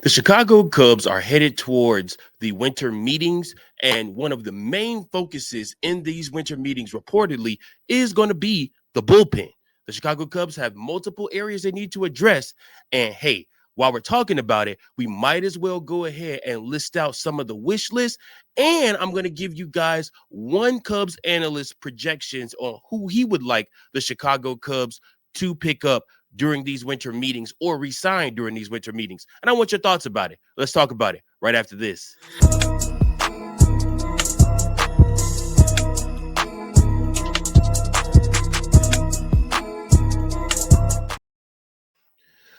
The Chicago Cubs are headed towards the winter meetings, and one of the main focuses in these winter meetings reportedly is going to be the bullpen. The Chicago Cubs have multiple areas they need to address, and hey, while we're talking about it, we might as well go ahead and list out some of the wish lists. And I'm going to give you guys one Cubs analyst projections on who he would like the Chicago Cubs to pick up during these winter meetings or resign during these winter meetings. And I want your thoughts about it. Let's talk about it right after this.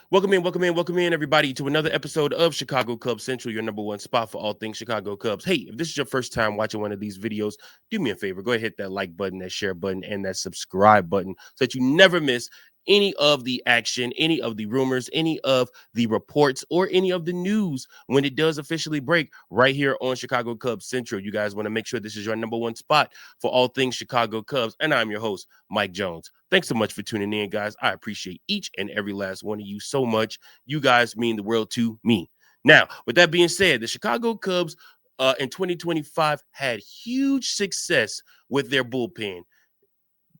Welcome in, everybody, to another episode of Chicago Cubs Central, your number one spot for all things Chicago Cubs. Hey, if this is your first time watching one of these videos, do me a favor. Go ahead, hit that like button, that share button, and that subscribe button so that you never miss any of the action, any of the rumors, any of the reports, or any of the news when it does officially break right here on Chicago Cubs Central. You guys want to make sure this is your number one spot for all things Chicago Cubs. And I'm your host, Mike Jones. Thanks so much for tuning in, guys. I appreciate each and every last one of you so much. You guys mean the world to me. Now, with that being said, the Chicago Cubs in 2025 had huge success with their bullpen,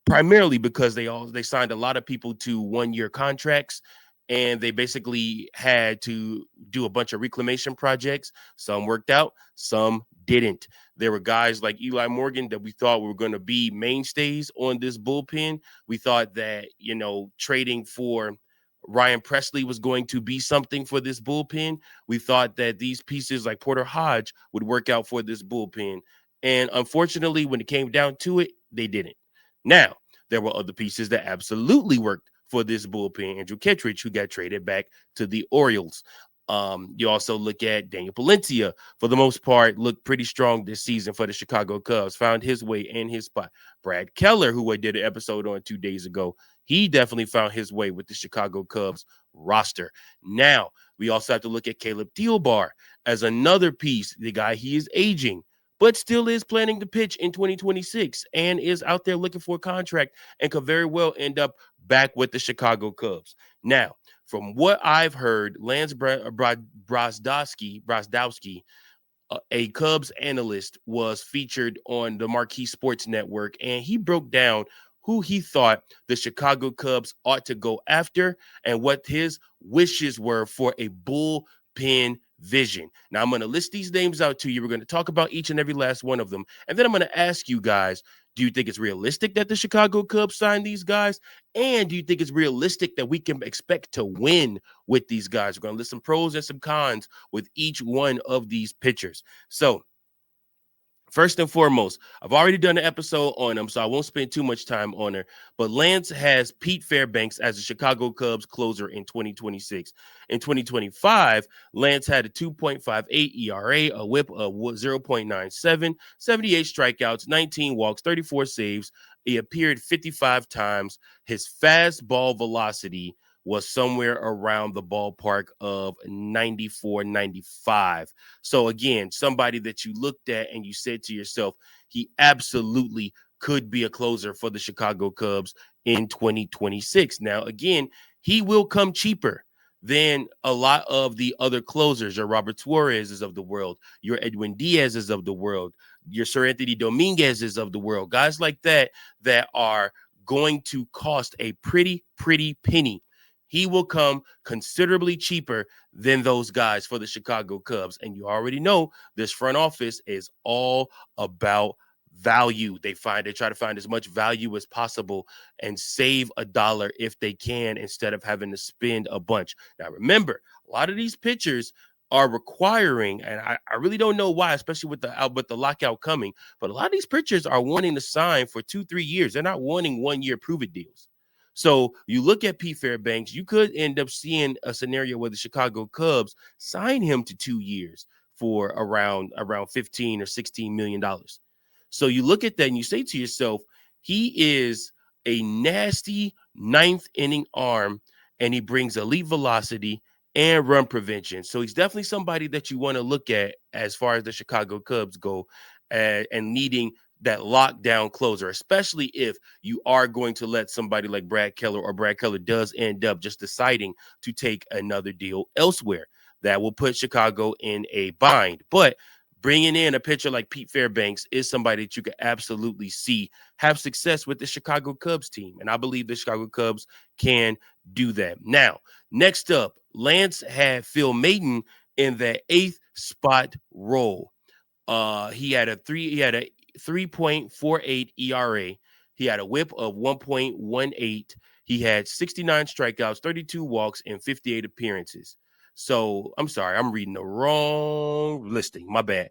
primarily because they signed a lot of people to 1-year contracts, and they basically had to do a bunch of reclamation projects. Some worked out, some didn't. There were guys like Eli Morgan that we thought were going to be mainstays on this bullpen. We thought that, trading for Ryan Presley was going to be something for this bullpen. We thought that these pieces like Porter Hodge would work out for this bullpen. And unfortunately, when it came down to it, they didn't. Now, there were other pieces that absolutely worked for this bullpen. Andrew Kittredge, who got traded back to the Orioles. You also look at Daniel Palencia, for the most part, looked pretty strong this season for the Chicago Cubs, found his way in his spot. Brad Keller, who I did an episode on 2 days ago, he definitely found his way with the Chicago Cubs roster. Now, we also have to look at Caleb Thielbar as another piece. The guy, he is aging, but still is planning to pitch in 2026 and is out there looking for a contract and could very well end up back with the Chicago Cubs. Now, from what I've heard, Lance Brozdowski, a Cubs analyst, was featured on the Marquee Sports Network, and he broke down who he thought the Chicago Cubs ought to go after and what his wishes were for a bullpen vision. Now, I'm going to list these names out to you. We're going to talk about each and every last one of them. And then I'm going to ask you guys, do you think it's realistic that the Chicago Cubs sign these guys? And do you think it's realistic that we can expect to win with these guys? We're going to list some pros and some cons with each one of these pitchers. So, first and foremost, I've already done an episode on him, so I won't spend too much time on her. But Lance has Pete Fairbanks as the Chicago Cubs closer in 2026. In 2025, Lance had a 2.58 ERA, a whip of 0.97, 78 strikeouts, 19 walks, 34 saves. He appeared 55 times. His fastball velocity was somewhere around the ballpark of 94, 95. So again, somebody that you looked at and you said to yourself, he absolutely could be a closer for the Chicago Cubs in 2026. Now, again, he will come cheaper than a lot of the other closers, your Robert Suarez's of the world, your Edwin Diaz's of the world, your Sir Anthony Dominguez's of the world, guys like that are going to cost a pretty penny. He will come considerably cheaper than those guys for the Chicago Cubs. And you already know this front office is all about value. They try to find as much value as possible and save a dollar if they can instead of having to spend a bunch. Now, remember, a lot of these pitchers are requiring, and I really don't know why, especially with the lockout coming, but a lot of these pitchers are wanting to sign for 2-3 years. They're not wanting 1-year prove-it deals. So you look at Pete Fairbanks, you could end up seeing a scenario where the Chicago Cubs sign him to 2 years for around $15 or $16 million. So you look at that and you say to yourself, he is a nasty ninth inning arm, and he brings elite velocity and run prevention. So he's definitely somebody that you want to look at as far as the Chicago Cubs go, and needing that lockdown closer, especially if you are going to let somebody like Brad Keller, or Brad Keller does end up just deciding to take another deal elsewhere. that will put Chicago in a bind. But bringing in a pitcher like Pete Fairbanks is somebody that you could absolutely see have success with the Chicago Cubs team. And I believe the Chicago Cubs can do that. Now, next up, Lance had Phil Maton in the 8th spot role. He had a 3.48 ERA. He had a whip of 1.18. He had 69 strikeouts, 32 walks, and 58 appearances. So I'm sorry, I'm reading the wrong listing. My bad.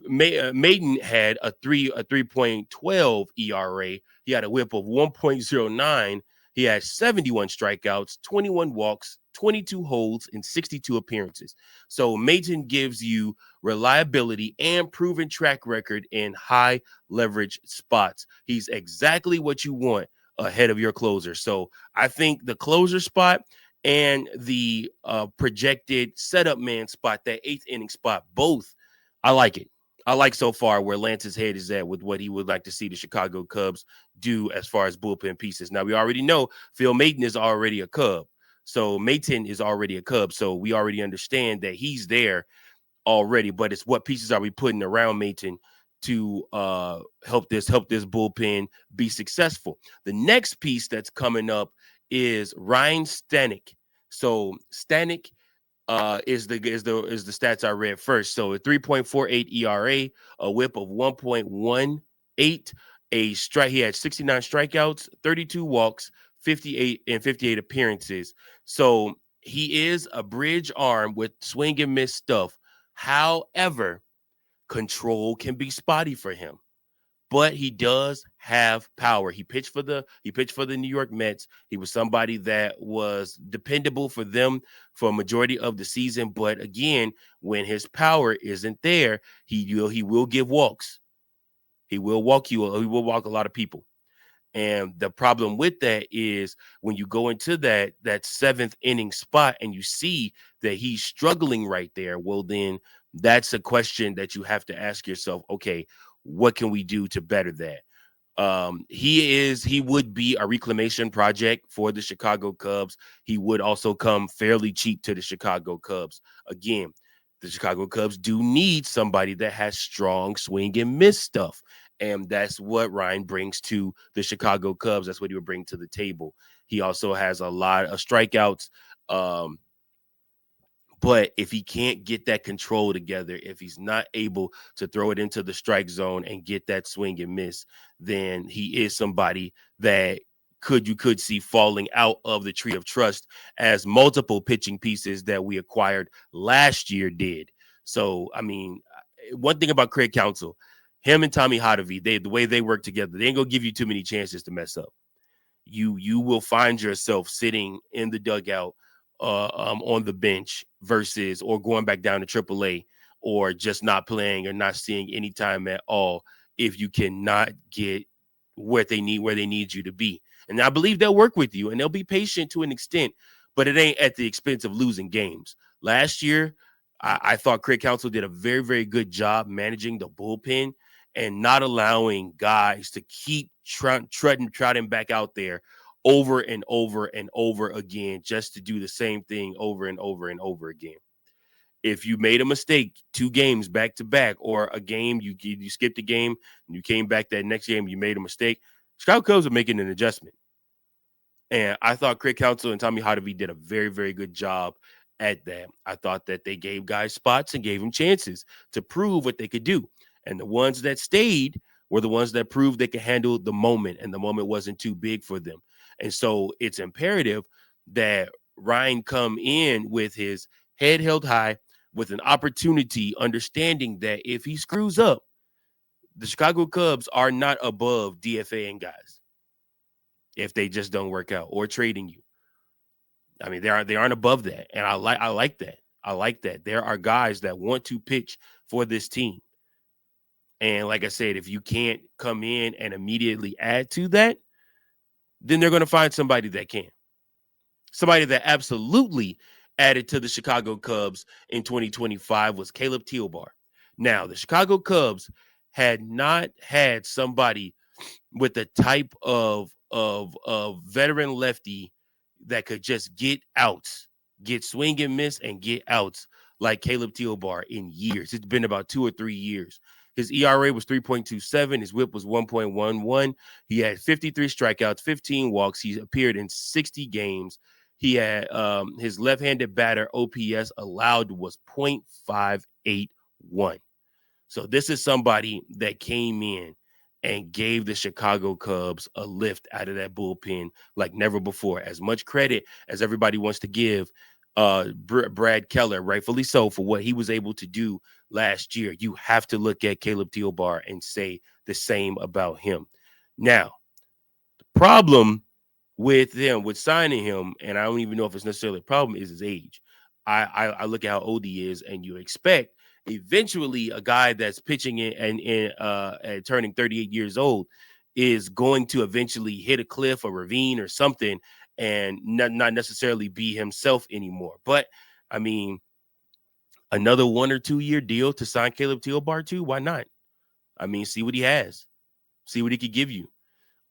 Maton had a 3.12 ERA. He had a whip of 1.09. He had 71 strikeouts, 21 walks, 22 holds, and 62 appearances. So Maton gives you reliability and proven track record in high leverage spots. He's exactly what you want ahead of your closer. So I think the closer spot and the projected setup man spot, that 8th inning spot, both, I like it. I like so far where Lance's head is at with what he would like to see the Chicago Cubs do as far as bullpen pieces. Now, we already know Phil Maton is already a Cub. So Maton is already a Cub. So we already understand that he's there already. But it's what pieces are we putting around Maton to help this bullpen be successful. The next piece that's coming up is Ryne Stanek. So Stanek is the stats I read first. So a 3.48 ERA, a whip of 1.18, a strike. He had 69 strikeouts, 32 walks, 58 appearances. So he is a bridge arm with swing and miss stuff. However, control can be spotty for him. But he does have power. He pitched for the New York Mets. He was somebody that was dependable for them for a majority of the season. But again, when his power isn't there, he will give walks. He will walk you. He will walk a lot of people. And the problem with that is when you go into that 7th inning spot and you see that he's struggling right there, well, then that's a question that you have to ask yourself, okay, what can we do to better that? He would be a reclamation project for the Chicago Cubs. He would also come fairly cheap to the Chicago Cubs. Again, the Chicago Cubs do need somebody that has strong swing and miss stuff. And that's what Ryne brings to the Chicago Cubs. That's what he would bring to the table. He also has a lot of strikeouts. But if he can't get that control together, if he's not able to throw it into the strike zone and get that swing and miss, then he is somebody that you could see falling out of the tree of trust, as multiple pitching pieces that we acquired last year did. So, I mean, one thing about Craig Counsell, him and Tommy Hotovy, the way they work together, they ain't gonna give you too many chances to mess up. You will find yourself sitting in the dugout on the bench or going back down to AAA, or just not playing or not seeing any time at all if you cannot get where they need you to be. And I believe they'll work with you and they'll be patient to an extent, but it ain't at the expense of losing games. Last year, I thought Craig Counsell did a very, very good job managing the bullpen and not allowing guys to keep trotting back out there over and over and over again, just to do the same thing over and over and over again. If you made a mistake 2 games back to back, or a game you skipped a game and you came back that next game, you made a mistake, Chicago Cubs are making an adjustment. And I thought Craig Counsell and Tommy Hotovy did a very, very good job at that. I thought that they gave guys spots and gave them chances to prove what they could do. And the ones that stayed were the ones that proved they could handle the moment, and the moment wasn't too big for them. And so it's imperative that Ryne come in with his head held high, with an opportunity, understanding that if he screws up, the Chicago Cubs are not above DFAing guys if they just don't work out, or trading you. I mean, they aren't above that, and I like that. I like that. There are guys that want to pitch for this team. And like I said, if you can't come in and immediately add to that, then they're going to find somebody that can. Somebody that absolutely added to the Chicago Cubs in 2025 was Caleb Thielbar. Now, the Chicago Cubs had not had somebody with the type of veteran lefty that could just get outs get swing and miss and get outs like Caleb Thielbar in years. It's been about 2 or 3 years. His ERA was 3.27. His whip was 1.11. He had 53 strikeouts, 15 walks. He appeared in 60 games. He had his left-handed batter OPS allowed was .581. So this is somebody that came in and gave the Chicago Cubs a lift out of that bullpen like never before. As much credit as everybody wants to give Brad Keller, rightfully so, for what he was able to do last year, you have to look at Caleb Thielbar and say the same about him. Now, the problem with them, with signing him, and I don't even know if it's necessarily a problem, is his age. I look at how old he is, and you expect eventually a guy that's pitching and turning 38 years old is going to eventually hit a cliff, a ravine, or something, and not necessarily be himself anymore. But I mean, another 1 or 2 year deal to sign Caleb Thielbar to, why not? I mean, see what he has, see what he could give you.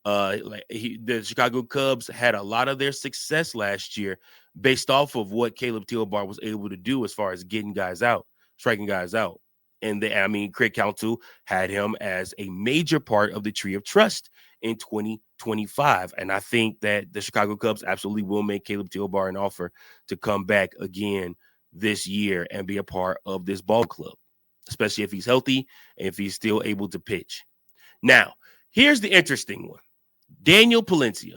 The Chicago Cubs had a lot of their success last year based off of what Caleb Thielbar was able to do as far as getting guys out, striking guys out. And Craig Counsell had him as a major part of the tree of trust in 2025. And I think that the Chicago Cubs absolutely will make Caleb Thielbar an offer to come back again this year and be a part of this ball club, especially if he's healthy and if he's still able to pitch. Now, here's the interesting one. Daniel Palencia.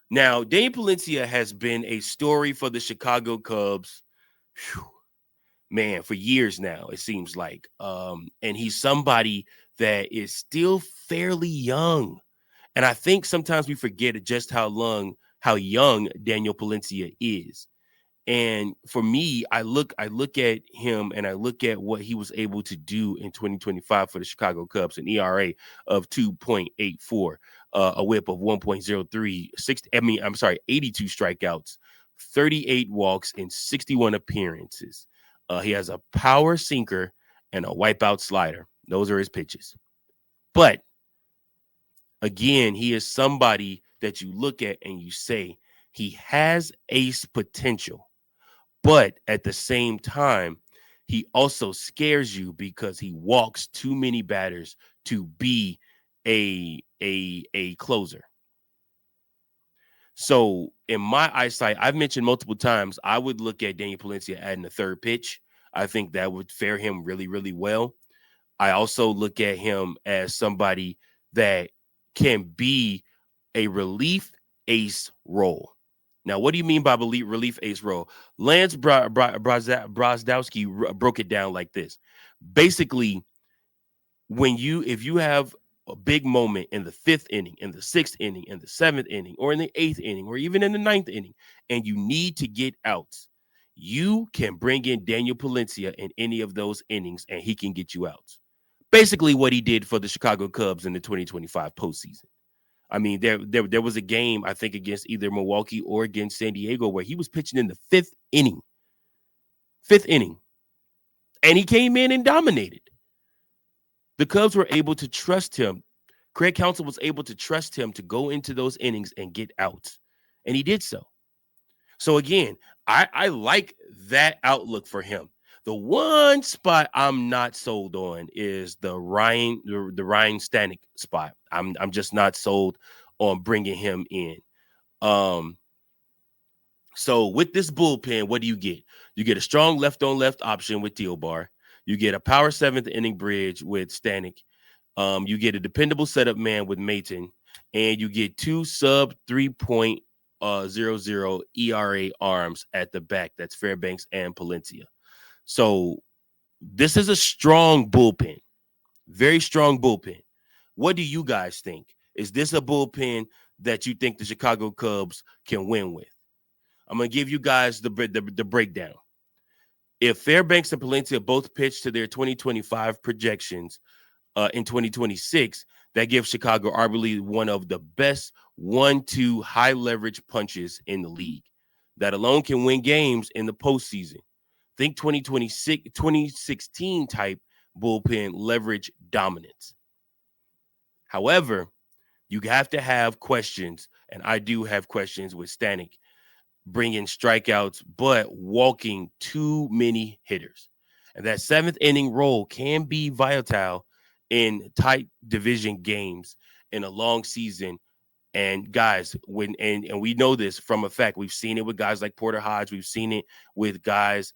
Now, Daniel Palencia has been a story for the Chicago Cubs, man, for years now, it seems like. And he's somebody that is still fairly young. And I think sometimes we forget just how young Daniel Palencia is. And for me, I look at him and I look at what he was able to do in 2025 for the Chicago Cubs, an ERA of 2.84, a whip of 1.03, 82 strikeouts, 38 walks, and 61 appearances. He has a power sinker and a wipeout slider. Those are his pitches. But again, he is somebody that you look at and you say he has ace potential. But at the same time, he also scares you because he walks too many batters to be a closer. So in my eyesight, I've mentioned multiple times, I would look at Daniel Palencia adding a third pitch. I think that would fare him really, really well. I also look at him as somebody that can be a relief ace role. Now, what do you mean by relief ace role? Lance Brozdowski broke it down like this. Basically, if you have a big moment in the 5th inning, in the 6th inning, in the 7th inning, or in the 8th inning, or even in the 9th inning, and you need to get outs, you can bring in Daniel Palencia in any of those innings, and he can get you outs. Basically, what he did for the Chicago Cubs in the 2025 postseason. I mean, there was a game, I think, against either Milwaukee or against San Diego where he was pitching in the 5th inning. 5th inning. And he came in and dominated. The Cubs were able to trust him. Craig Counsell was able to trust him to go into those innings and get out. And he did so. So again, I like that outlook for him. The one spot I'm not sold on is the Ryne Stanek spot. I'm just not sold on bringing him in. So with this bullpen, what do you get? You get a strong left-on-left option with Thielbar. You get a power 7th inning bridge with Stanek. You get a dependable setup man with Maton, and you get 2 sub 3.00 ERA arms at the back. That's Fairbanks and Palencia. So this is a strong bullpen, very strong bullpen. What do you guys think? Is this a bullpen that you think the Chicago Cubs can win with? I'm going to give you guys the breakdown. If Fairbanks and Palencia both pitch to their 2025 projections in 2026, that gives Chicago arguably one of the best 1-2 high leverage punches in the league. That alone can win games in the postseason. Think 2016 type bullpen leverage dominance. However, you have to have questions, and I do have questions with Stanek. bringing strikeouts, but walking too many hitters. And that 7th inning role can be volatile in tight division games in a long season. And guys, and we know this from a fact. We've seen it with guys like Porter Hodge. We've seen it with guys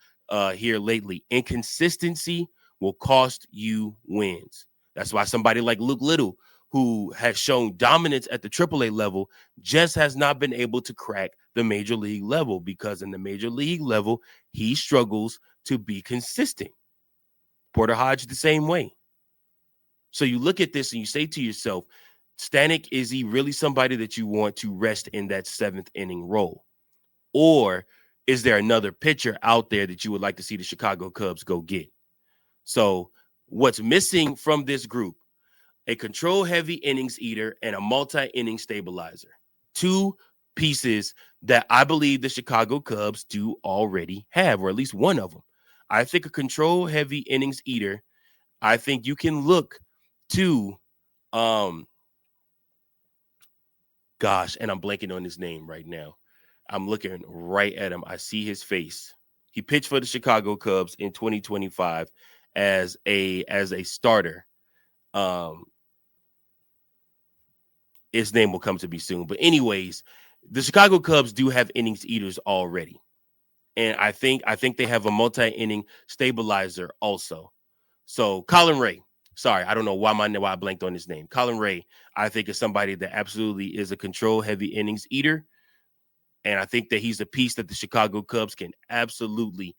here lately. Inconsistency will cost you wins. That's why somebody like Luke Little, who has shown dominance at the AAA level, just has not been able to crack the major league level, because in the major league level, he struggles to be consistent. Porter Hodge the same way. So you look at this and you say to yourself, Stanek, is he really somebody that you want to rest in that 7th inning role? Or is there another pitcher out there that you would like to see the Chicago Cubs go get? So what's missing from this group? A control-heavy innings eater and a multi-inning stabilizer. 2 pieces that I believe the Chicago Cubs do already have, or at least one of them. I think a control-heavy innings eater, I think you can look to, gosh, and I'm blanking on his name right now. I'm looking right at him. I see his face. He pitched for the Chicago Cubs in 2025 as a starter. His name will come to me soon. But anyways, the Chicago Cubs do have innings eaters already. And I think they have a multi-inning stabilizer also. So Colin Ray, sorry, I don't know why I blanked on his name. Colin Ray, I think, is somebody that absolutely is a control-heavy innings eater. And I think that he's a piece that the Chicago Cubs can absolutely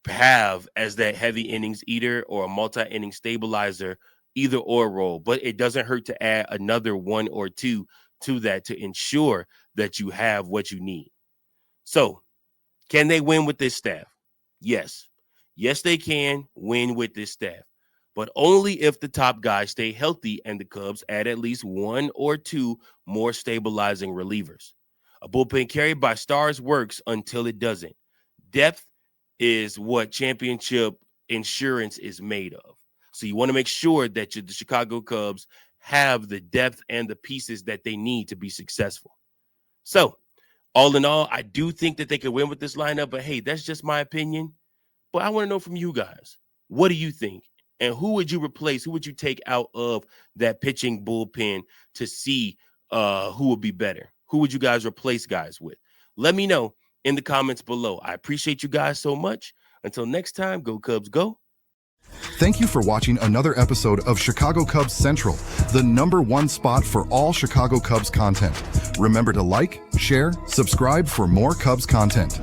have as that heavy innings eater or a multi-inning stabilizer, either or role. But it doesn't hurt to add another 1 or 2 to that to ensure that you have what you need. So can they win with this staff? Yes. Yes, they can win with this staff, but only if the top guys stay healthy and the Cubs add at least 1 or 2 more stabilizing relievers. A bullpen carried by stars works until it doesn't. Depth is what championship insurance is made of. So you want to make sure that the Chicago Cubs have the depth and the pieces that they need to be successful. So all in all, I do think that they could win with this lineup, but hey, that's just my opinion. But I want to know from you guys, what do you think? And who would you replace? Who would you take out of that pitching bullpen to see who would be better? Who would you guys replace guys with? Let me know in the comments below. I appreciate you guys so much. Until next time, go Cubs, go. Thank you for watching another episode of Chicago Cubs Central, the #1 spot for all Chicago Cubs content. Remember to like, share, subscribe for more Cubs content.